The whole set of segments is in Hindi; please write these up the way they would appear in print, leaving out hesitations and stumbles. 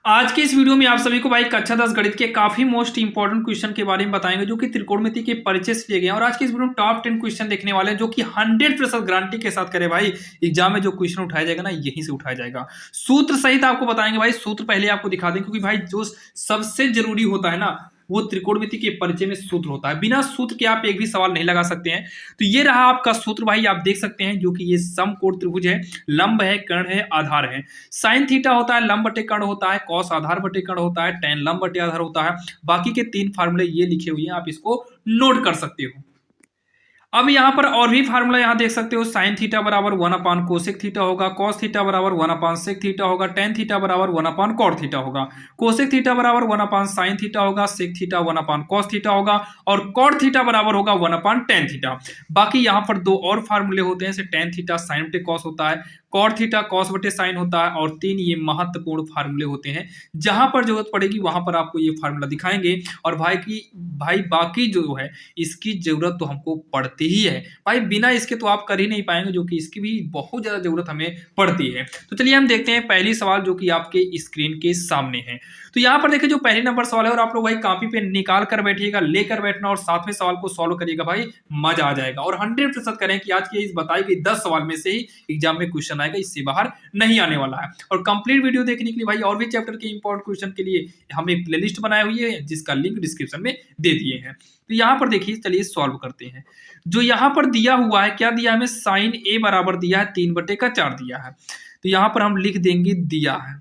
आज के इस वीडियो में आप सभी को भाई कक्षा 10 गणित के काफी मोस्ट इंपॉर्टेंट क्वेश्चन के बारे में बताएंगे जो कि त्रिकोणमिति के परिचय से लिए गए हैं। और आज के इस वीडियो में टॉप 10 क्वेश्चन देखने वाले हैं जो कि 100% गारंटी के साथ करे भाई एग्जाम में जो क्वेश्चन उठाया जाएगा ना यहीं से उठाया जाएगा। सूत्र सहित आपको बताएंगे भाई, सूत्र पहले आपको दिखा दें क्योंकि भाई जो सबसे जरूरी होता है ना वो त्रिकोणमिति के परिचय में सूत्र होता है। बिना सूत्र के आप एक भी सवाल नहीं लगा सकते हैं। तो ये रहा आपका सूत्र भाई, आप देख सकते हैं जो कि ये समकोण त्रिभुज है, लंब है, कर्ण है, आधार है। साइन थीटा होता है लंब बटे कर्ण होता है, कॉस आधार बटे कर्ण होता है, टेन लंब बटे आधार होता है। बाकी के तीन फार्मूले ये लिखे हुए हैं, आप इसको नोट कर सकते हो। अब यहाँ पर और भी फार्मूला यहाँ देख सकते हो, साइन थीटा बराबर 1 कोसेक थीटा होगा, कॉस थीटा बराबर 1 सेक थीटा होगा, टेन थीटा बराबर 1 कॉट थीटा होगा, कोसेक थीटा बराबर 1 साइन थीटा होगा, सेक थीटा 1 कॉस थीटा होगा और कॉट थीटा बराबर होगा 1 टेन थीटा। बाकी यहाँ पर दो और फार्मूले होते हैं, जैसे टेन थीटा साइन बटे कॉस होता है, कॉट थीटा कॉस बटे साइन होता है और तीन ये महत्वपूर्ण फार्मूले होते हैं। जहां पर जरूरत पड़ेगी वहां पर आपको ये फार्मूला दिखाएंगे। और भाई बाकी जो है इसकी जरूरत तो हमको पड़ती ही है भाई, बिना इसके तो आप कर ही नहीं पाएंगे, जो कि इसकी भी बहुत ज्यादा जरूरत हमें पड़ती है। तो चलिए हम देखते हैं पहली सवाल जो कि आपके स्क्रीन के सामने है। तो यहाँ पर देखिए जो पहली नंबर सवाल है, और आप लोग भाई कॉपी पे निकाल कर बैठिएगा, लेकर बैठना और सातवें सवाल को सॉल्व करिएगा भाई, मजा आ जाएगा। और 100% करें कि आज की इस बताई गई 10 सवाल में से ही एग्जाम में क्वेश्चन आएगा, इससे बाहर नहीं आने वाला है। और कंप्लीट वीडियो देखने के लिए भाई और भी चैप्टर के इंपॉर्टेंट क्वेश्चन के लिए हम एक प्लेलिस्ट बनाई हुई है जिसका लिंक डिस्क्रिप्शन में दे दिए हैं। तो यहाँ पर देखिए चलिए सॉल्व करते हैं। जो यहाँ पर दिया हुआ है, क्या दिया हमें, साइन ए बराबर दिया है 3/4 दिया है। तो यहाँ पर हम लिख देंगे दिया है,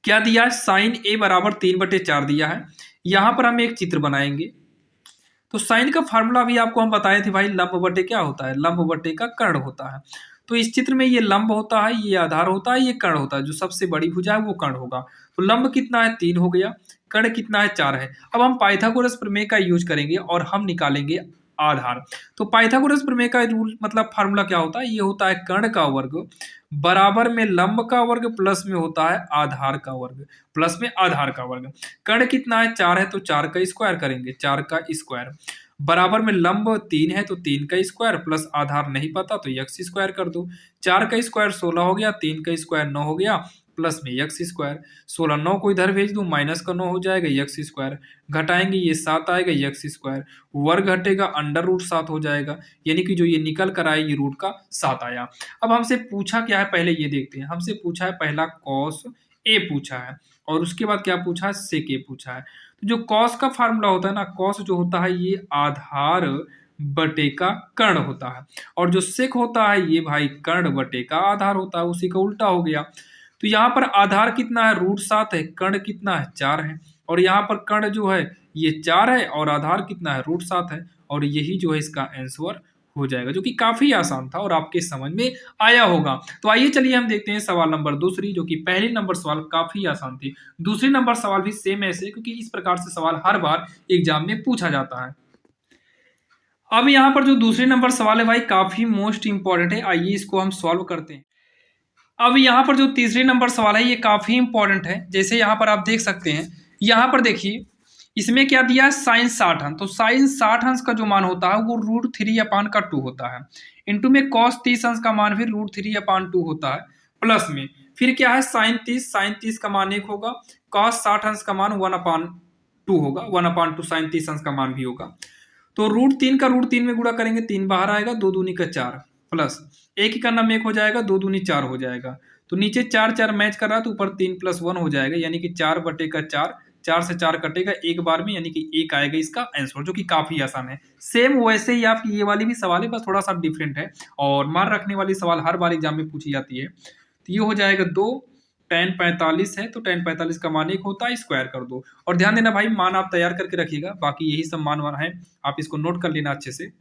क्या दिया है, साइन ए बराबर 3/4 दिया है। यहां पर हम एक चित्र बनाएंगे। तो साइन का फार्मूला भी आपको हम बताए थे भाई, लंब बटे क्या होता है, लंब बटे का कर्ण होता है। तो इस चित्र में ये लंब होता है, ये आधार होता है, ये कर्ण होता है। जो सबसे बड़ी भुजा है वो कर्ण होगा। तो लंब कितना है, 3 हो गया, कर्ण कितना है, 4 है। अब हम पाइथागोरस प्रमेय का यूज करेंगे और हम निकालेंगे आधार। तो पाइथागोरस प्रमेय का रूल मतलब फार्मूला क्या होता है, ये होता है कर्ण का वर्ग बराबर में लंब का वर्ग प्लस में होता है आधार का वर्ग, प्लस में आधार का वर्ग। कर्ण कितना है, 4 है, तो 4 का स्क्वायर करेंगे, 4 का स्क्वायर बराबर में लंब 3 है तो 3 का स्क्वायर प्लस आधार नहीं पता तो यक्स स्क्वायर कर दो। 4 का स्क्वायर 16 हो गया, 3 का स्क्वायर 9 हो गया प्लस में यक्स स्क्वायर। 16 9 को इधर भेज दूं, माइनस का 9 हो जाएगा, यक्स स्क्वायर घटाएंगे ये 7 आएगा, यक्स स्क्वायर वर्ग घटेगा अंडर रूट 7 हो जाएगा। यानी कि जो ये निकल कर आए ये रूट का 7 आया। अब हमसे पूछा क्या है, पहले ये देखते हैं। हमसे पूछा है पहला कॉस ए पूछा है और उसके बाद क्या पूछा है, सेक ए पूछा है। तो जो कॉस का फार्मूला होता है ना, कॉस जो होता है ये आधार बटे का कर्ण होता है, और जो सेक होता है ये भाई कर्ण बटे का आधार होता है, उसी का उल्टा हो गया। तो यहाँ पर आधार कितना है, √7 है, कर्ण कितना है, 4 है। और यहाँ पर कर्ण जो है ये 4 है और आधार कितना है, √7 है। और यही जो है इसका आंसर हो जाएगा, जो कि काफी आसान था और आपके समझ में आया होगा। तो आइए चलिए हम देखते हैं सवाल नंबर दूसरी, जो कि पहली नंबर सवाल काफी आसान थी। दूसरी नंबर सवाल भी सेम ऐसे, क्योंकि इस प्रकार से सवाल हर बार एग्जाम में पूछा जाता है। अब यहाँ पर जो दूसरी नंबर सवाल है भाई काफी मोस्ट इंपॉर्टेंट है, आइए इसको हम सॉल्व करते हैं। अब यहाँ पर जो तीसरी नंबर सवाल है ये काफी इंपॉर्टेंट है। जैसे यहाँ पर आप देख सकते हैं, यहाँ पर देखिए इसमें क्या दिया है, साइन 60 अंश। तो साइन 60 अंश का जो मान होता है वो √3/2 होता है। इंटू में कॉस 30 अंश का मान भी √3/2 होता है, प्लस में फिर क्या है साइन 30 का मान 1 होगा, कॉस 60 अंश का मान 1/2 होगा, 1/2 साइन 30 अंश का मान भी होगा। तो √3 का √3 में गुणा करेंगे, 3 बाहर आएगा, 2 दूनी का 4 प्लस एक का नाम 1 हो जाएगा, 2 दूनी 4 हो जाएगा। तो नीचे 4 4 मैच कर रहा है तो ऊपर 3 + 1 हो जाएगा, यानी कि 4/4, 4 से 4 कटेगा एक बार में, यानी कि 1 आएगा इसका आंसर, जो कि काफी आसान है। सेम वैसे ही आपकी ये वाली भी सवाल है, बस थोड़ा सा डिफरेंट है। और मान रखने वाली सवाल हर बार एग्जाम में पूछी जाती है। तो ये हो जाएगा 2, tan 45 है तो tan 45 का मान 1 होता है, स्क्वायर कर दो। और ध्यान देना भाई मान आप तैयार करके रखिएगा, बाकी यही सब मान है, आप इसको नोट कर लेना अच्छे से।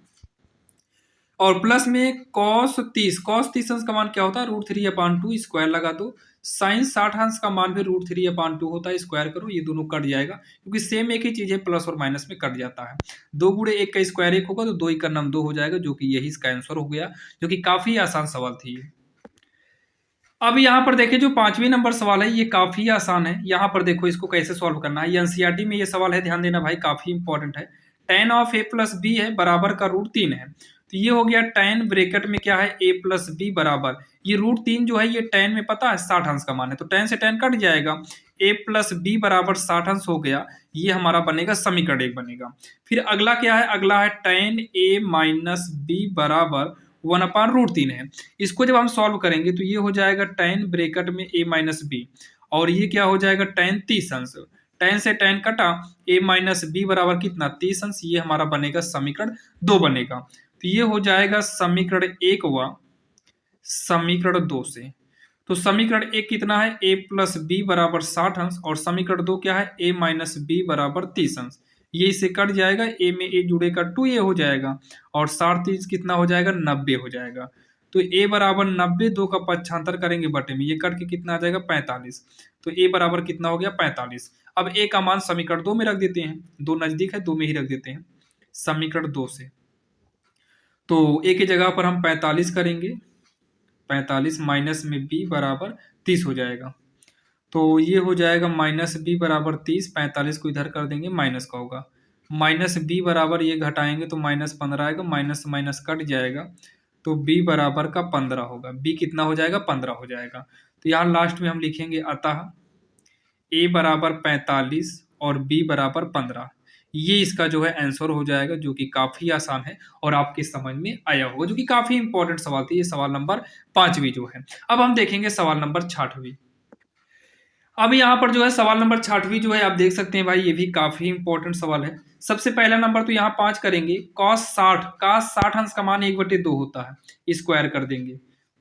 और प्लस में कॉस 30 अंश का मान क्या होता है, √3/2, स्क्वायर लगा दो। साइन 60 अंश का मान भी √3/2 होता है, स्क्वायर करो, ये दोनों कट जाएगा क्योंकि सेम एक ही चीज है, प्लस और माइनस में कट जाता है। 2 गुणे 1 का स्क्वायर 1 होगा, तो 2 1 का नाम 2 हो जाएगा, जो कि यही इसका आंसर हो गया, जो कि काफी आसान सवाल थी। अब यहाँ पर देखिए जो पांचवी नंबर सवाल है ये काफी आसान है। यहाँ पर देखो इसको कैसे सॉल्व करना है, ये एनसीईआरटी में ये सवाल है, ध्यान देना भाई काफी इंपॉर्टेंट है। tan ऑफ a + b है बराबर का √3 है। तो ये हो गया tan ब्रैकेट में क्या है a + b बराबर, ये √3 जो है ये tan में पता है 60 अंश का मान है, तो tan से tan कट जाएगा, a प्लस बी बराबर 60 अंश हो गया। ये हमारा बनेगा समीकरण 1 बनेगा। फिर अगला क्या है, अगला है tan a माइनस बी बराबर 1/√3 है। इसको जब हम सॉल्व करेंगे तो ये हो जाएगा tan ब्रैकेट में a माइनस बी, और ये क्या हो जाएगा tan 30 अंश, tan से tan कटा, a माइनस बी बराबर कितना 30 अंश, ये हमारा बनेगा समीकरण 2 बनेगा। तो ये हो जाएगा समीकरण 1 व समीकरण 2 से। तो समीकरण 1 कितना है, a प्लस बी बराबर 60 अंश, और समीकरण 2 क्या है, a माइनस बी बराबर 30 अंश। ये इससे कट जाएगा, a में a जुड़ेगा 2a हो जाएगा, और 60 30 कितना हो जाएगा 90 हो जाएगा। तो a बराबर 90, 2 का पक्षांतर करेंगे बटे में, ये कट के कितना आ जाएगा 45। तो a बराबर कितना हो गया 45। अब a का मान समीकरण 2 में रख देते हैं, 2 नजदीक है 2 में ही रख देते हैं समीकरण 2 से। तो a की जगह पर हम 45 करेंगे, 45 माइनस में b बराबर 30 हो जाएगा। तो ये हो जाएगा माइनस बी बराबर 30, 45 को इधर कर देंगे माइनस का होगा, माइनस बी बराबर ये घटाएंगे तो -15 आएगा, माइनस माइनस कट जाएगा, तो b बराबर का 15 होगा। b कितना हो जाएगा 15 हो जाएगा। तो यहाँ लास्ट में हम लिखेंगे अतः a बराबर 45 और b बराबर 15। ये इसका जो है आंसर हो जाएगा, जो कि काफी आसान है और आपके समझ में आया होगा, जो कि काफी इंपॉर्टेंट सवाल थी। ये सवाल नंबर 5वीं जो है। अब हम देखेंगे सवाल नंबर 6वीं। अब यहाँ पर जो है सवाल नंबर 6वीं जो है आप देख सकते हैं भाई, ये भी काफी इंपॉर्टेंट सवाल है। सबसे पहला नंबर तो यहाँ 5 करेंगे, cos 60 अंश का मान 1/2 होता है, स्क्वायर कर देंगे,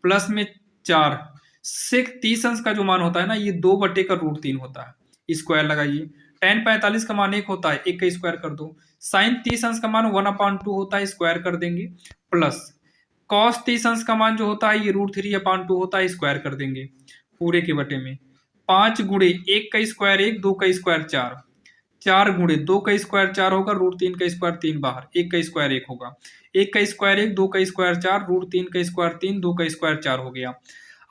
प्लस में 4 sec 30 अंश का जो मान होता है ना, ये 2/√3 होता है, स्क्वायर लगाइए। tan 45 का मान 1 होता है, 1 का स्क्वायर कर दो। sin 30 अंश का मान 1/2 होता है, स्क्वायर कर देंगे, प्लस cos 30 अंश का मान जो होता है ये √3/2 होता है, स्क्वायर कर देंगे पूरे के बटे में। 5 गुणे 1 का स्क्वायर 1, 2 का स्क्वायर 4, 4 गुणे 2 का स्क्वायर 4 होगा, √3 का स्क्वायर 3 बाहर, 1 का स्क्वायर 1 होगा, 1 का स्क्वायर 1, 2 का स्क्वायर 4, √3 का स्क्वायर 3, 2 का स्क्वायर 4 हो गया।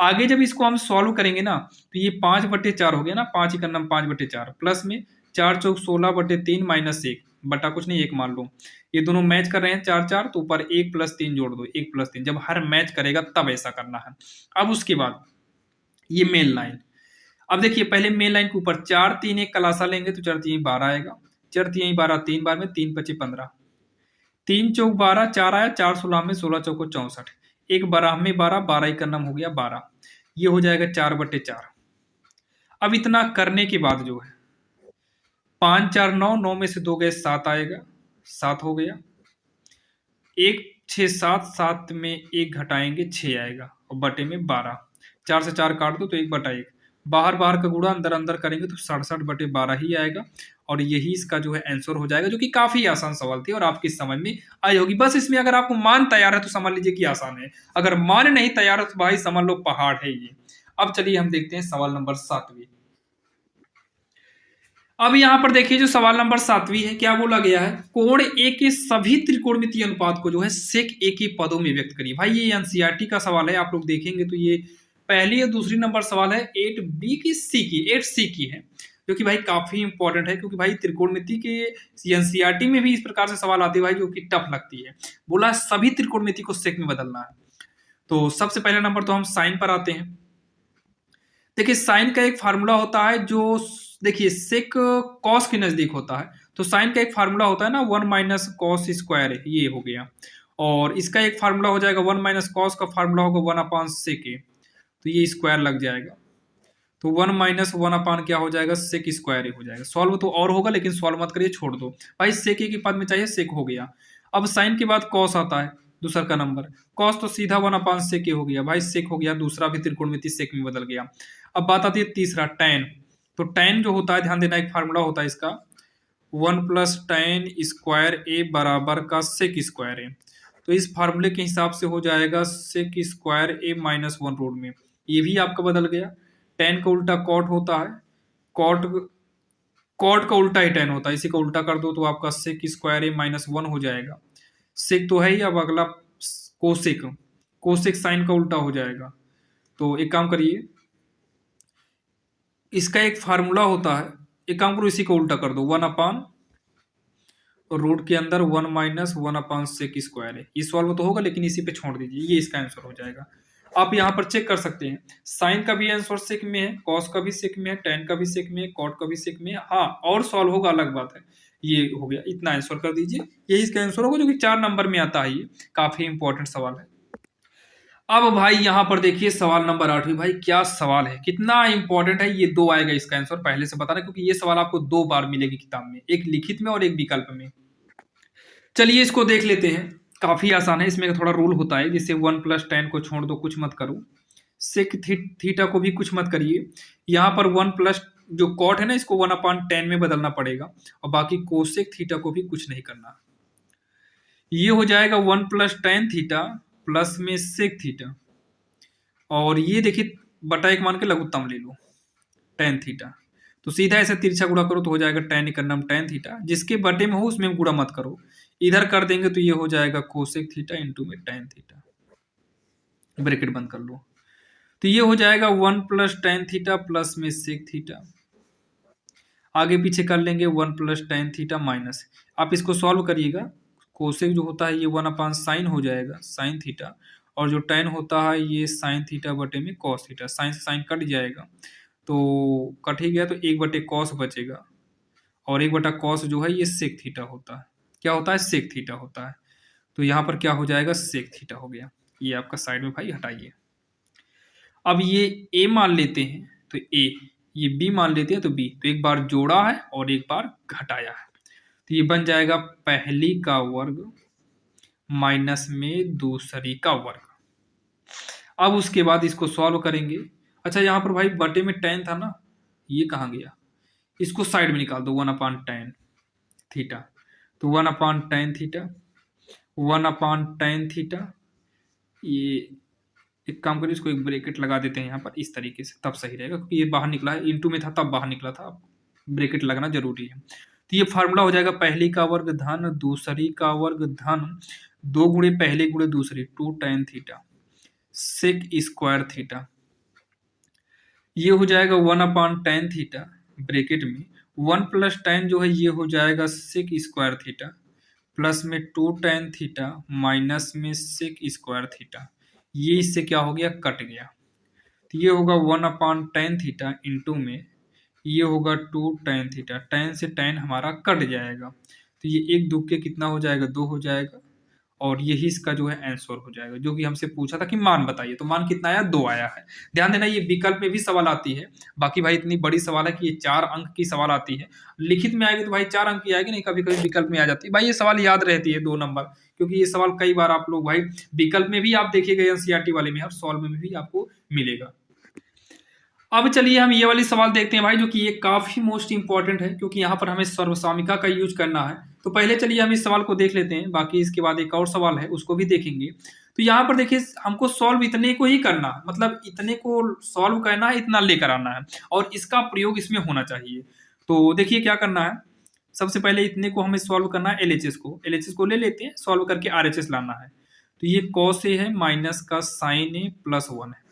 आगे जब इसको हम सॉल्व करेंगे ना, तो ये 5/4 हो गया ना, 5 ही करना 5/4, प्लस में 4 चौक 16/3 माइनस 1 बटा कुछ नहीं 1 मान लो। ये दोनों मैच कर रहे हैं 4 4, तो ऊपर 1 + 3 जोड़ दो, 1 + 3। जब हर मैच करेगा तब ऐसा करना है। अब उसके बाद ये मेन लाइन, अब देखिए पहले मेन लाइन के ऊपर 4 3 एक कलासा लेंगे तो 4 3 12 आएगा, 4 3 12 3 बार में 3 5 15, 3 चौक 12 4 आया, 4 16 में 16 चौको 64, 1 12 में 12, 12 ही का नाम हो गया 12। ये हो जाएगा 4/4। अब इतना करने के बाद जो है 5 4 9, 9 में से 2 गए 7 आएगा, 7 हो गया, 1 6 7, 7 में 1 घटाएंगे 6 आएगा, और बटे में 12, 4 से 4 काट दो तो 1/1, बाहर बाहर का गुणा अंदर अंदर करेंगे तो 67/12 ही आएगा, और यही इसका जो है आंसर हो जाएगा, जो कि काफी आसान सवाल थी और आपकी समझ में आई होगी। बस इसमें अगर आपको मान तैयार है तो समझ लीजिए कि आसान है, अगर मान नहीं तैयार है तो भाई समझ लो पहाड़ है ये। अब चलिए हम देखते हैं सवाल नंबर 7वीं। अब यहाँ पर देखिए जो सवाल नंबर 7वीं है, क्या बोला गया है, कोण ए के सभी त्रिकोणमितीय अनुपात को जो है सेक ए के पदों में व्यक्त करिए। भाई ये एनसीईआरटी का सवाल है, आप लोग देखेंगे तो ये पहली या दूसरी नंबर सवाल है 8B की सी की, 8C की है, जो कि भाई काफी इंपॉर्टेंट है, क्योंकि भाई त्रिकोणमिति के एनसीईआरटी में भी इस प्रकार से सवाल आते हैं भाई, जो कि टफ लगती है। बोला सभी त्रिकोणमिति को सेक में बदलना है। तो सबसे पहला नंबर तो हम साइन पर आते हैं। देखिए साइन का एक फार्मूला होता है, जो देखिए सेक कॉस के नजदीक होता है, तो साइन का एक फार्मूला होता है ना 1 - कॉस स्क्वायर, ये हो गया, और इसका एक फार्मूला हो जाएगा 1 - कॉस का फार्मूला होगा 1/सेक ए, तो ये स्क्वायर लग जाएगा, तो 1 - 1 क्या हो जाएगा सेक स्क्वायर हो जाएगा। सॉल्व तो और होगा, लेकिन सॉल्व मत करिए, छोड़ दो भाई, सेक ए के पद में चाहिए सेक हो गया। अब साइन के बाद कॉस आता है दूसरा का नंबर, कॉस तो सीधा 1/सेक हो गया, भाई सेक हो गया, दूसरा भी त्रिकोणमिति सेक में बदल गया। अब बात आती है तीसरा टैन, तो टैन जो होता है ध्यान देना, एक फार्मूला होता है इसका 1 + tan स्क्वायर ए बराबर का सेक स्क्वायर ए, तो इस फार्मूले के हिसाब से हो जाएगा सेक स्क्वायर ए -1 रूट में, ये भी आपका बदल गया। टैन का उल्टा कॉट होता है, कॉट कॉट का उल्टा ही टैन होता है, इसी का उल्टा कर दो तो आपका सेक स्क्वायर ए -1 हो जाएगा। सेक तो है ही, अब अगला कोसेक, कोसेक साइन का उल्टा हो जाएगा। तो एक काम करिए, इसका एक फार्मूला होता है, एक काम करो इसी को उल्टा कर दो, 1 और रूट के अंदर 1 - 1/सेक स्क्वायर है। ये सॉल्व तो होगा, लेकिन इसी पे छोड़ दीजिए, ये इसका आंसर हो जाएगा। आप यहाँ पर चेक कर सकते हैं, साइन का भी आंसर सेक में है, कॉस का भी सेक में है, टेन का भी सेक में है, कॉट का भी सेक में है। हाँ, और सॉल्व होगा अलग बात है। ये हो गया, इतना आंसर कर दीजिए, यही इसका आंसर होगा, जो कि 4 नंबर में आता है। ये काफी इंपॉर्टेंट सवाल है। अब भाई यहाँ पर देखिए सवाल नंबर 8। भाई क्या सवाल है, कितना इंपॉर्टेंट है। ये 2 आएगा इसका आंसर, पहले से बता रहा, क्योंकि ये सवाल आपको 2 बार मिलेगी किताब में, एक लिखित में और एक विकल्प में। चलिए इसको देख लेते हैं, काफी आसान है। इसमें थोड़ा रूल होता है, जैसे 1 + tan को छोड़ दो, कुछ मत करो, सेक थीटा को भी कुछ मत करिए। यहाँ पर 1 प्लस जो कॉट है ना, इसको 1/tan में बदलना पड़ेगा, और बाकी कोसेक थीटा को भी कुछ नहीं करना। ये हो जाएगा 1 + tan थीटा प्लस में सेक थीटा, और ये देखिए बटा 1 मान के लघुत्तम ले लो tan थीटा, तो सीधा ऐसे तिरछा गुणा करो तो हो जाएगा tan इकन्नम tan थीटा, जिसके बटे में हो उसमें गुणा मत करो, इधर कर देंगे तो ये हो जाएगा कोसेक थीटा इंटू में tan थीटा, ब्रैकेट बंद कर लो। तो ये हो जाएगा 1 + tan थीटा प्लस में सेक थीटा, आगे पीछे कर लेंगे 1 + tan थीटा माइनस, आप इसको सॉल्व करिएगा, कोसेक जो होता है ये 1/sin हो जाएगा sin थीटा, और जो tan होता है ये sin थीटा बटे में cos थीटा, sin से sin कट जाएगा, तो कट ही गया तो 1/cos बचेगा, और 1/cos जो है ये सेक थीटा होता है। क्या होता है? सेक थीटा होता है। तो यहाँ पर क्या हो जाएगा? सेक थीटा हो गया। ये आपका साइड में भाई हटाइए। अब ये a मान लेते हैं तो a, ये b मान लेते हैं तो b, तो एक बार जोड़ा है और एक बार घटाया है, तो ये बन जाएगा पहली का वर्ग माइनस में दूसरी का वर्ग। अब उसके बाद इसको सॉल्व करेंगे। अच्छा यहाँ पर भाई बटे में tan था ना, ये कहाँ गया? इसको साइड में निकाल दो, 1/tan थीटा, तो 1/tan थीटा, 1/tan थीटा, ये एक काम करिए, इसको एक ब्रैकेट लगा देते हैं यहाँ पर इस तरीके से, तब सही रहेगा, क्योंकि ये बाहर निकला है, इनटू में था तब बाहर निकला था, ब्रैकेट लगना जरूरी है। तो ये फार्मूला हो जाएगा पहली का वर्ग धन दूसरी का वर्ग धन 2 गुणे पहले गुणे दूसरी 2 tan theta sec square theta, ये हो जाएगा 1/tan थीटा ब्रैकेट में 1 + tan जो है ये हो जाएगा सेक स्क्वायर थीटा प्लस में 2 tan थीटा माइनस में सेक स्क्वायर थीटा, ये इससे क्या हो गया? कट गया, तो ये होगा 1/tan थीटा इंटू में ये होगा 2 tan थीटा, tan से tan हमारा कट जाएगा, तो ये 1 2 के कितना हो जाएगा? 2 हो जाएगा, और यही इसका जो है आंसर हो जाएगा, जो कि हमसे पूछा था कि मान बताइए, तो मान कितना आया? 2 आया है। ध्यान देना ये विकल्प में भी सवाल आती है, बाकी भाई इतनी बड़ी सवाल है कि ये 4 अंक की सवाल आती है, लिखित में आएगी तो भाई 4 अंक की आएगी, नहीं कभी कभी विकल्प में आ जाती है। भाई ये सवाल याद रहती है 2 नंबर, क्योंकि ये सवाल कई बार आप लोग भाई विकल्प में भी आप देखिएगा एनसीईआरटी वाले में और सॉल्व में भी आपको मिलेगा। अब चलिए हम ये वाली सवाल देखते हैं भाई, जो कि ये काफी मोस्ट इंपॉर्टेंट है, क्योंकि यहाँ पर हमें सर्वसामिका का यूज करना है। तो पहले चलिए हम इस सवाल को देख लेते हैं, बाकी इसके बाद एक और सवाल है उसको भी देखेंगे। तो यहाँ पर देखिए हमको सॉल्व इतने को ही करना है, मतलब इतने को सॉल्व करना है, इतना लेकर आना है, और इसका प्रयोग इसमें होना चाहिए। तो देखिए क्या करना है, सबसे पहले इतने को हमें सॉल्व करना है, एलएचएस को ले लेते हैं, सॉल्व करके आरएचएस लाना है। तो ये कॉस ए है माइनस का साइन ए प्लस 1 है,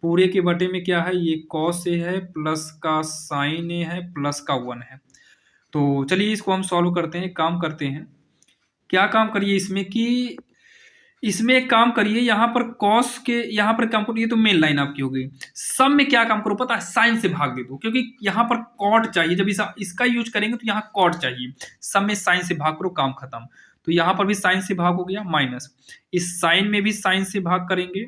पूरे के बटे में क्या है? ये कॉस ए है प्लस का साइन ए है प्लस का 1 है। तो चलिए इसको हम सॉल्व करते हैं, काम करते हैं। क्या काम करिए इसमें कि इसमें एक काम करिए, यहाँ पर कॉस के यहाँ पर काम करिए, तो मेन लाइन आपकी हो गई। सब में क्या काम करो पता है? साइन से भाग दे दो, क्योंकि यहाँ पर कॉट चाहिए, जब इसका यूज करेंगे तो यहाँ कॉट चाहिए, सब में साइन से भाग करो, काम खत्म। तो यहाँ पर भी साइन से भाग हो गया, माइनस इस साइन में भी साइन से भाग करेंगे,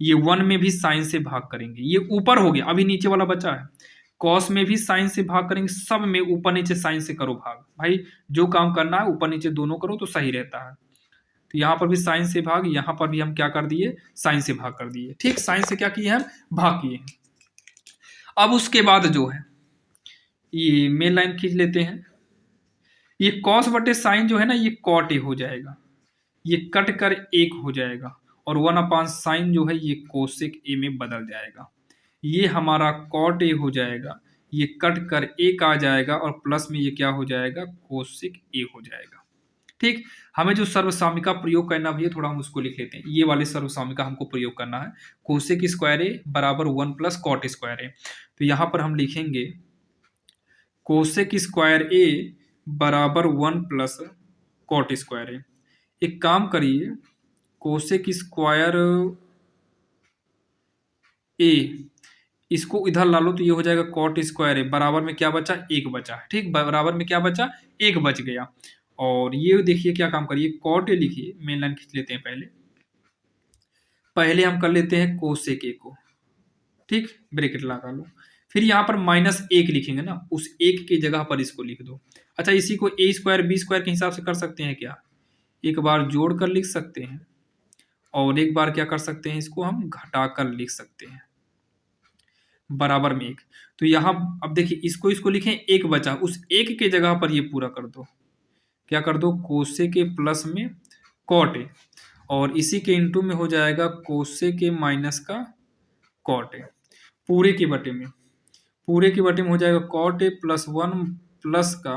ये 1 में भी साइन से भाग करेंगे, ये ऊपर हो गया, अभी नीचे वाला बचा है। कॉस में भी साइन से भाग करेंगे, सब में ऊपर नीचे साइन से करो भाग। भाई जो काम करना है ऊपर नीचे दोनों करो तो सही रहता है। तो यहाँ पर भी साइन से भाग, यहाँ पर भी हम क्या कर दिए? साइन से भाग कर दिए। ठीक, साइन से क्या किए हम? भाग किए। अब उसके बाद जो है ये मेन लाइन खींच लेते हैं, ये कॉस बटे साइन जो है ना, ये कॉट ए हो जाएगा, ये कट कर 1 हो जाएगा, और 1/sin जो है ये कोसेक ए में बदल जाएगा, ये हमारा कॉट ए हो जाएगा, ये कट कर 1 आ जाएगा, और प्लस में ये क्या हो जाएगा? कोसेक ए हो जाएगा। ठीक, हमें जो सर्वसामिका प्रयोग करना भैया, थोड़ा हम उसको लिख लेते हैं। ये वाले सर्वसामिका हमको प्रयोग करना है, कोसेक स्क्वायर ए बराबर 1 + कॉट स्क्वायर ए। तो यहाँ पर हम लिखेंगे कोसेक स्क्वायर ए बराबर 1 + कॉट स्क्वायर ए। एक काम करिए, कोसेक स्क्वायर ए, इसको इधर ला लो तो ये हो जाएगा कॉट स्क्वायर ए, बराबर में क्या बचा, एक बचा, ठीक, बराबर में क्या बचा, एक बच गया। और ये देखिए क्या काम करिए, कॉट ए लिखिए, मेन लाइन खींच लेते हैं पहले, पहले हम कर लेते हैं कोसेक ए को, ठीक, ब्रैकेट लगा लो, फिर यहाँ पर -1 लिखेंगे ना, उस एक की जगह पर इसको लिख दो। अच्छा, इसी को ए स्क्वायर बी स्क्वायर के हिसाब से कर सकते हैं क्या, एक बार जोड़ कर लिख सकते हैं और एक बार क्या कर सकते हैं, इसको हम घटा कर लिख सकते हैं, बराबर में एक। तो यहाँ अब देखिए इसको इसको लिखें, एक बचा, उस एक के जगह पर ये पूरा कर दो, क्या कर दो, कोसे के प्लस में कॉट ए, और इसी के इंटू में हो जाएगा कोसे के माइनस का कॉट ए, पूरे के बटे में, पूरे के बटे में हो जाएगा कॉट ए प्लस 1 प्लस का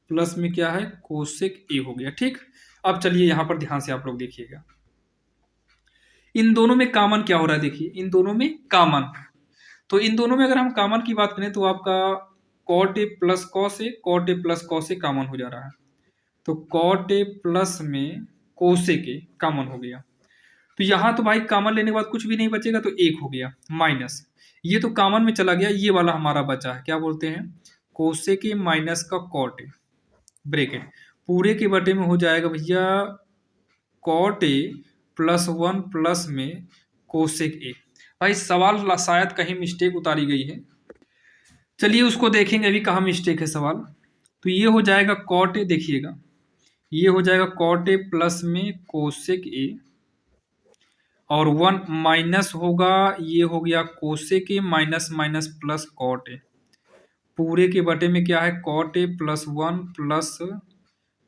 प्लस में क्या है, कोसेक ए हो गया, ठीक। अब चलिए यहां पर ध्यान से आप लोग देखिएगा, इन दोनों में कॉमन क्या हो रहा है, देखिए इन दोनों में कॉमन, तो इन दोनों में अगर हम कॉमन की बात करें तो आपका cot A plus cos A, cot A plus cos A common हो जा रहा है, तो कॉट ए प्लस में कोसेक ए कॉमन हो गया। तो यहां तो भाई कॉमन लेने के बाद कुछ भी नहीं बचेगा, तो एक हो गया, माइनस ये तो कॉमन में चला गया, ये वाला हमारा बचा है, क्या बोलते हैं, कोसेक ए माइनस का कॉट ए, ब्रैकेट, पूरे के बटे में हो जाएगा भैया कॉट ए प्लस 1 प्लस में कोसेक ए। भाई सवाल शायद कहीं मिस्टेक उतारी गई है, चलिए उसको देखेंगे अभी कहाँ मिस्टेक है सवाल। तो ये हो जाएगा कॉट ए, देखिएगा ये हो जाएगा कॉट ए प्लस में कोसेक ए, और 1 माइनस होगा, ये हो गया cosec A minus minus plus cot A, पूरे के बटे में क्या है, cot A plus 1 plus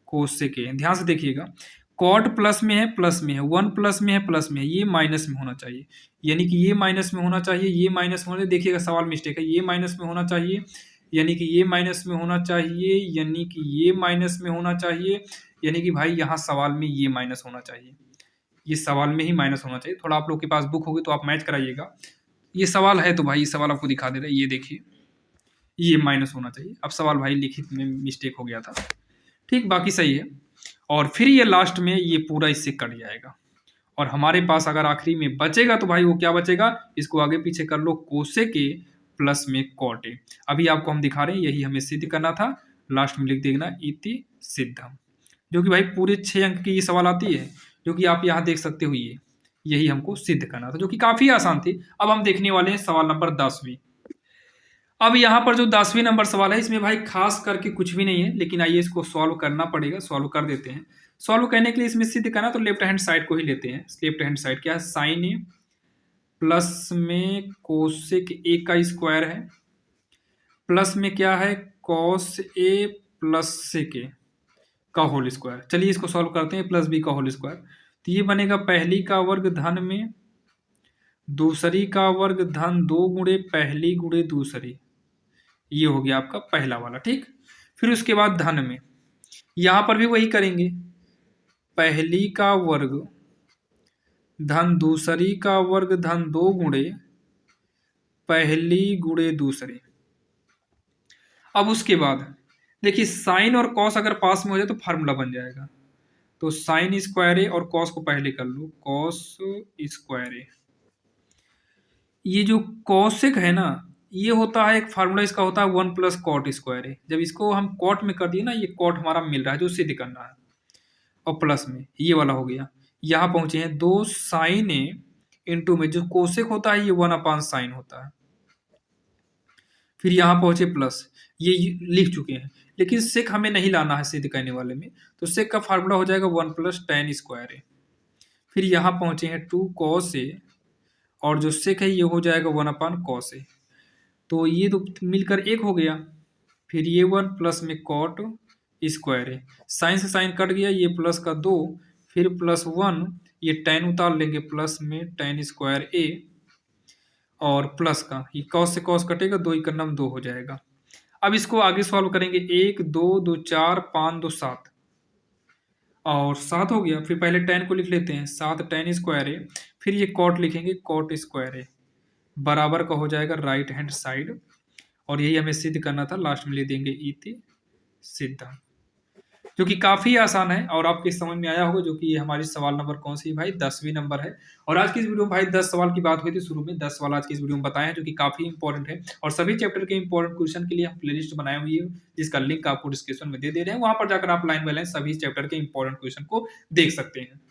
cosec A. ध्यान से देखिएगा, कॉट प्लस में है, प्लस में है, 1 प्लस में है, प्लस में है, ये माइनस में होना चाहिए, यानी कि ये माइनस में होना चाहिए, ये माइनस में होना चाहिए, देखिएगा सवाल मिस्टेक है, ये माइनस में होना चाहिए, यानी कि ये माइनस में होना चाहिए, यानी कि ये माइनस में होना चाहिए, यानी कि भाई यहाँ सवाल में ये माइनस होना चाहिए, ये सवाल में ही माइनस होना चाहिए। थोड़ा आप लोग के पास बुक होगी तो आप मैच कराइएगा, ये सवाल है तो भाई ये सवाल आपको दिखा दे रहा है, ये देखिए ये माइनस होना चाहिए। अब सवाल भाई लिखित में मिस्टेक हो गया था, ठीक, बाकी सही है। और फिर ये लास्ट में ये पूरा इससे कट जाएगा, और हमारे पास अगर आखिरी में बचेगा तो भाई वो क्या बचेगा, इसको आगे पीछे कर लो, कोसेक ए प्लस में कॉट ए। अभी आपको हम दिखा रहे हैं, यही हमें सिद्ध करना था, लास्ट में लिख देना इति सिद्धम, जो कि भाई पूरे 6 अंक की ये सवाल आती है, जो कि आप यहाँ देख सकते हो, ये यही हमको सिद्ध करना था, जो कि काफी आसान थी। अब हम देखने वाले हैं सवाल नंबर 10वीं। अब यहाँ पर जो 10वीं नंबर सवाल है, इसमें भाई खास करके कुछ भी नहीं है, लेकिन आइए इसको सॉल्व करना पड़ेगा, सॉल्व कर देते हैं। सॉल्व करने के लिए इसमें सिद्ध करना तो लेफ्ट हैंड साइड को ही लेते हैं। लेफ्ट हैंड साइड क्या है, साइन ए प्लस में कोसेक ए का स्क्वायर है, प्लस में क्या है, कॉस ए प्लस सेक ए का होल स्क्वायर। चलिए इसको सॉल्व करते हैं, प्लस बी का होल स्क्वायर, तो ये बनेगा पहली का वर्ग धन में दूसरी का वर्ग धन 2 गुणे पहली गुणे दूसरी, ये हो गया आपका पहला वाला, ठीक। फिर उसके बाद धन में, यहां पर भी वही करेंगे, पहली का वर्ग धन दूसरी का वर्ग धन 2 गुणे पहली गुणे दूसरी। अब उसके बाद देखिए साइन और कॉस अगर पास में हो जाए तो फार्मूला बन जाएगा, तो साइन स्क्वायर ए और कॉस को पहले कर लो, कॉस स्क्वायर ए। ये जो कॉसेक है ना, ये होता है एक फार्मूला, इसका होता है 1 प्लस कॉट स्क्वायर ए। जब इसको हम कॉट में कर दिए ना, ये कॉट हमारा मिल रहा है जो सिद्ध करना है, और प्लस में ये वाला हो गया। यहाँ पहुंचे हैं 2 साइन ए इंटू में जो कोसेक होता है ये 1 साइन होता है, फिर यहाँ पहुंचे प्लस, ये लिख चुके हैं, लेकिन सेक हमें नहीं लाना है सिद्ध करने वाले में, तो सेक का फार्मूला हो जाएगा 1 प्लस टेन स्क्वायर ए। फिर यहाँ पहुंचे हैं 2 कॉस ए, और जो सेक है ये हो जाएगा 1 कॉस ए, तो ये तो मिलकर 1 हो गया। फिर ये 1 प्लस में कॉट स्क्वायर है, साइन से साइन कट गया, ये प्लस का 2, फिर प्लस 1, ये टेन उतार लेंगे, प्लस में टेन स्क्वायर ए, और प्लस का ये कॉस से कॉस कटेगा, 2 1 9 2 हो जाएगा। अब इसको आगे सॉल्व करेंगे, 1 2 2 4 5 2 7, और 7 हो गया। फिर पहले टेन को लिख लेते हैं, 7 टेन स्क्वायर ए, फिर ये कॉट लिखेंगे, कॉट स्क्वायर ए बराबर का हो जाएगा राइट हैंड साइड, और यही हमें सिद्ध करना था, लास्ट में ले देंगे इति सिद्धम, जो कि काफ़ी आसान है और आपके समझ में आया होगा, जो कि ये हमारी सवाल नंबर कौन सी है भाई, 10वीं नंबर है। और आज की इस वीडियो में भाई 10 सवाल की बात हुई थी शुरू में, 10 सवाल आज की इस वीडियो में बताए हैं जो कि काफ़ी इंपॉर्टेंट है। और सभी चैप्टर के इंपॉर्टेंट क्वेश्चन के लिए हम प्लेलिस्ट बनाए हुई है, जिसका लिंक आपको डिस्क्रिप्शन में दे रहे हैं। वहाँ पर जाकर आप लाइन बाय लाइन सभी चैप्टर के इंपॉर्टेंट क्वेश्चन को देख सकते हैं।